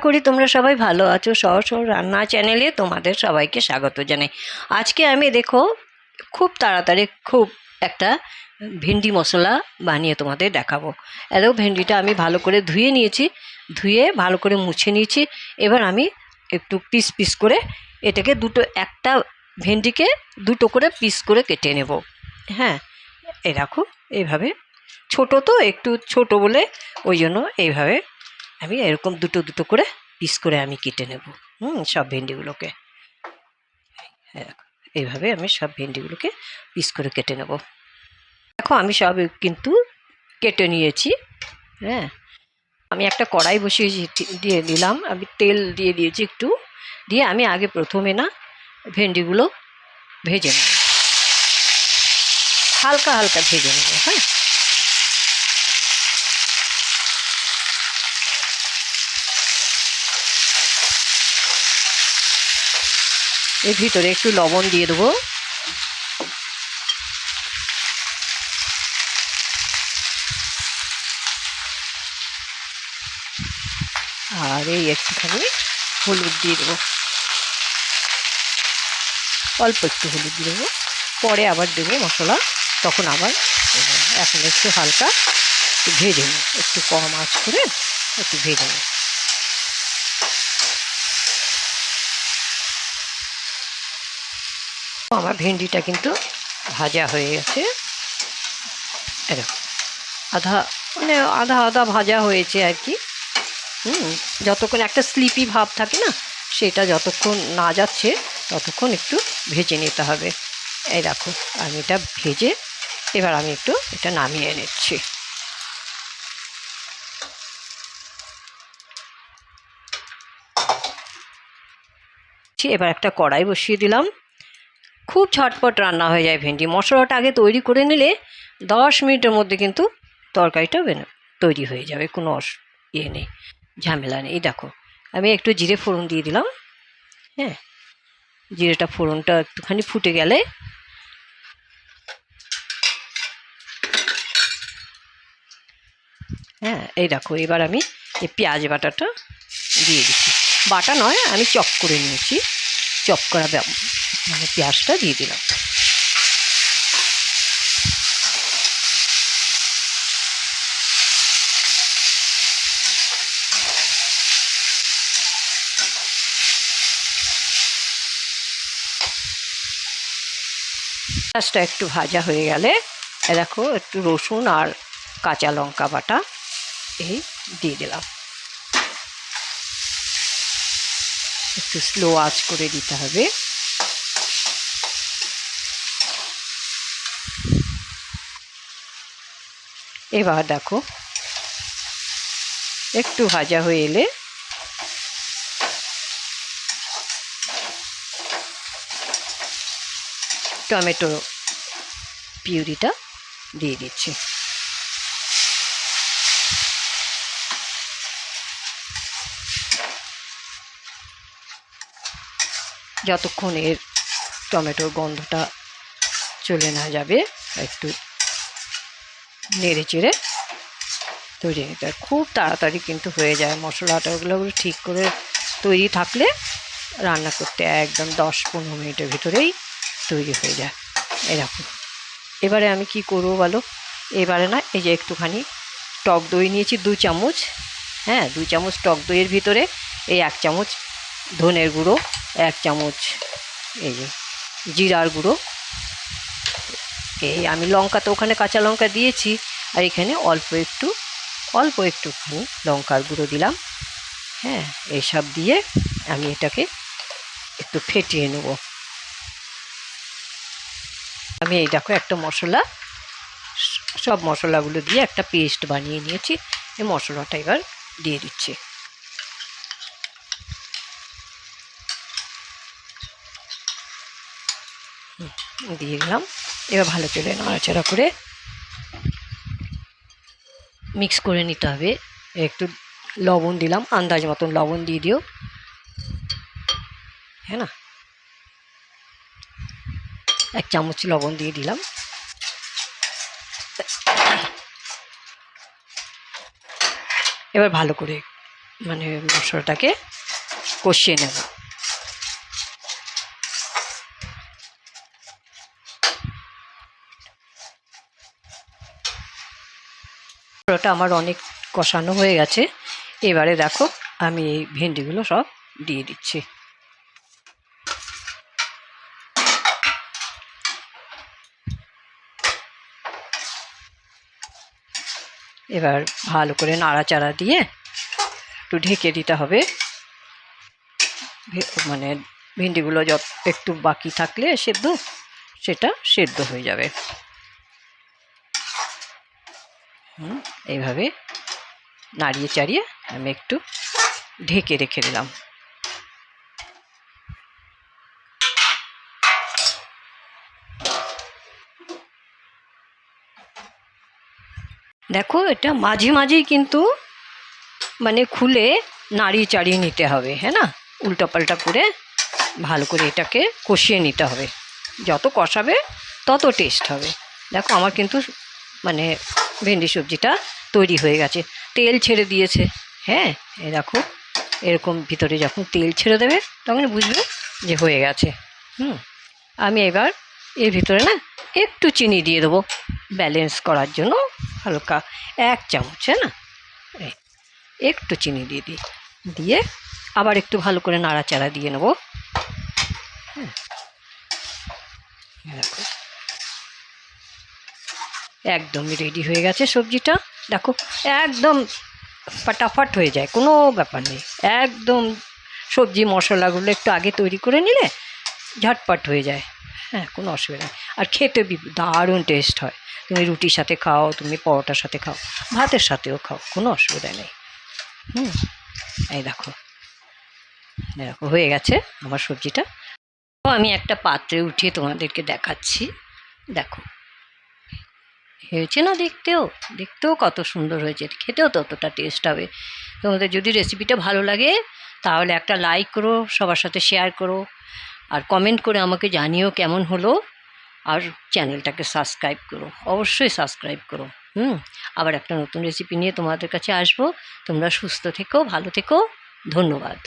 করি তোমরা সবাই ভালো আছো। সহজ সরল রান্না চ্যানেলে তোমাদের সবাইকে স্বাগত জানাই। আজকে আমি দেখো খুব তাড়াতাড়ি একটা ভেন্ডি মশলা বানিয়ে তোমাদের দেখাবো। এরও ভেন্ডিটা আমি ভালো করে ধুয়ে নিয়েছি, ধুয়ে ভালো করে মুছে নিয়েছি। এবার আমি একটু পিস পিস করে এটাকে একটা ভেন্ডিকে দুটো করে পিস করে কেটে নেব। হ্যাঁ, এই দেখো এইভাবে, ছোটো তো একটু ছোট বলে ওই জন্য এইভাবে আমি এরকম দুটো দুটো করে পিস করে আমি কেটে নেব। সব ভেন্ডিগুলোকে এইভাবে আমি সব ভেন্ডিগুলোকে পিস করে কেটে নেব। দেখো আমি সব কিন্তু কেটে নিয়েছি। হ্যাঁ, আমি একটা কড়াই বসিয়ে দিয়ে দিলাম, আমি তেল দিয়ে দিয়েছি একটু, দিয়ে আমি আগে প্রথমে ভেন্ডিগুলো ভেজে নেব, হালকা হালকা ভেজে নেব। হ্যাঁ, এর ভিতরে একটু লবণ দিয়ে দেবো, আর এই একটুখানি হলুদ দিয়ে দেবো, অল্প একটু হলুদ দিয়ে দেবো, পরে আবার দেবো মশলা, তখন আবার এখন একটু হালকা ভেজে নিই, একটু কম আঁচ করে একটু ভেজে নিই। আমার ভেন্ডিটা কিন্তু ভাজা হয়ে গেছে, এরকম আধা আধা ভাজা হয়েছে আর কি। যতক্ষণ একটা স্লিপি ভাব থাকে না, সেটা যতক্ষণ না যাচ্ছে ততক্ষণ একটু ভেজে নিতে হবে। এই দেখো আমি এটা ভেজে এবার আমি একটু এটা নামিয়ে নিচ্ছি। এবার একটা কড়াই বসিয়ে দিলাম, খুব ঝটপট রান্না হয়ে যায় ভেন্ডি। মশলাটা আগে তৈরি করে নিলে 10 মিনিটের মধ্যে কিন্তু তরকারিটা তৈরি হয়ে যাবে, কোনো নেই, ঝামেলা নেই। দেখো আমি একটু জিরে ফোড়ন দিয়ে দিলাম। হ্যাঁ, জিরেটা ফোড়নটা একটুখানি ফুটে গেলে এই দেখো এবার আমি এই পেঁয়াজ বাটাটা দিয়ে দিচ্ছি, বাটা নয় আমি চপ করে নিয়েছি, চপ করা পেঁয়াজটা দিয়ে দিলাম। পেঁয়াজটা একটু ভাজা হয়ে গেলে দেখো একটু রসুন আর কাঁচা লঙ্কা বাটা এই দিয়ে দিলাম, একটু স্লো আঁচ করে দিতে হবে। এবার দেখো একটু ভাজা হয়ে এলে টমেটো পিউরিটা দিয়ে দিচ্ছি। যতক্ষণ এর টমেটোর গন্ধটা চলে না যাবে একটু নেড়ে চেড়ে তৈরি নিতে হয়। খুব তাড়াতাড়ি কিন্তু হয়ে যায়, মশলাটা ওগুলো ঠিক করে তৈরি থাকলে রান্না করতে একদম 10-15 মিনিটের ভিতরেই তৈরি হয়ে যায়। এরকম এবারে আমি কি করবো বলো, এবারে এই যে একটুখানি টক দই নিয়েছি 2 চামচ। হ্যাঁ, 2 চামচ টক দইয়ের ভিতরে এই 1 চামচ ধনের গুঁড়ো, 1 চামচ এই যে জিরার গুঁড়ো, এই আমি লঙ্কা তো ওখানে কাঁচা লঙ্কা দিয়েছি, আর এখানে অল্প একটুখানি লঙ্কার গুঁড়ো দিলাম। হ্যাঁ, এইসব দিয়ে আমি এটাকে একটু ফেটিয়ে নেব। আমি এই দেখো একটা সব মশলাগুলো দিয়ে একটা পেস্ট বানিয়ে নিয়েছি, এই মশলাটা এবার দিয়ে দিচ্ছি। দিয়ে দিলাম, এবার ভালো করে নাড়াচাড়া করে মিক্স করে নিতে হবে। একটু লবণ দিলাম, আন্দাজ মতন লবণ দিয়ে দিও। হ্যাঁ না, 1 চামচ লবণ দিয়ে দিলাম। এবার ভালো করে মানে মশলাটাকে কষিয়ে নেব। মশলাটা আমার অনেক কষানো হয়ে গেছে। এবারে দেখো আমি এই ভেন্ডিগুলো সব দিয়ে দিচ্ছি। এবার ভালো করে নাড়াচাড়া দিয়ে একটু ঢেকে দিতে হবে। মানে ভেন্ডিগুলো একটু বাকি থাকলে সেদ্ধ, সেটা সেদ্ধ হয়ে যাবে। এইভাবে নাড়িয়ে চাড়িয়ে আমি একটু ঢেকে রেখে দিলাম। দেখো এটা মাঝে মাঝেই কিন্তু মানে খুলে নাড়িয়ে চাড়িয়ে নিতে হবে, হ্যাঁ না, উল্টোপাল্টা করে ভালো করে এটাকে কষিয়ে নিতে হবে। যত কষাবে তত টেস্ট হবে। দেখো আমার কিন্তু মানে ভেন্ডি সবজিটা তৈরি হয়ে গেছে, তেল ছেড়ে দিয়েছে। হ্যাঁ, এই দেখো এরকম ভিতরে যখন তেল ছেড়ে দেবে তখন বুঝবে যে হয়ে গেছে। আমি এবার এর ভিতরে না একটু চিনি দিয়ে দেবো ব্যালেন্স করার জন্য, হালকা 1 চামচ, হ্যাঁ না, একটু চিনি দিয়ে দিই, দিয়ে আবার একটু ভালো করে নাড়াচাড়া দিয়ে নেবো। দেখো একদমই রেডি হয়ে গেছে সবজিটা। দেখো একদম ফাটাফাট হয়ে যায়, কোনো ব্যাপার নেই। একদম সবজি মশলাগুলো একটু আগে তৈরি করে নিলে ঝটপট হয়ে যায়। হ্যাঁ, কোনো অসুবিধা নেই। আর খেতে দারুণ টেস্ট হয়। তুমি রুটির সাথে খাও, তুমি পরোটার সাথে খাও, ভাতের সাথেও খাও, কোনো অসুবিধা নেই। এই দেখো দেখো হয়ে গেছে আমার সবজিটা। আমি একটা পাত্রে উঠিয়ে তোমাদেরকে দেখাচ্ছি। দেখো হয়েছে না, দেখতেও কত সুন্দর হয়েছে, খেতেও ততটা টেস্ট হবে। তোমাদের যদি রেসিপিটা ভালো লাগে তাহলে একটা লাইক করো, সবার সাথে শেয়ার করো, আর কমেন্ট করে আমাকে জানিও কেমন হলো। আর চ্যানেলটাকে সাবস্ক্রাইব করো, অবশ্যই সাবস্ক্রাইব করো। আবার একটা নতুন রেসিপি নিয়ে তোমাদের কাছে আসবো। তোমরা সুস্থ থেকো, ভালো থেকো, ধন্যবাদ।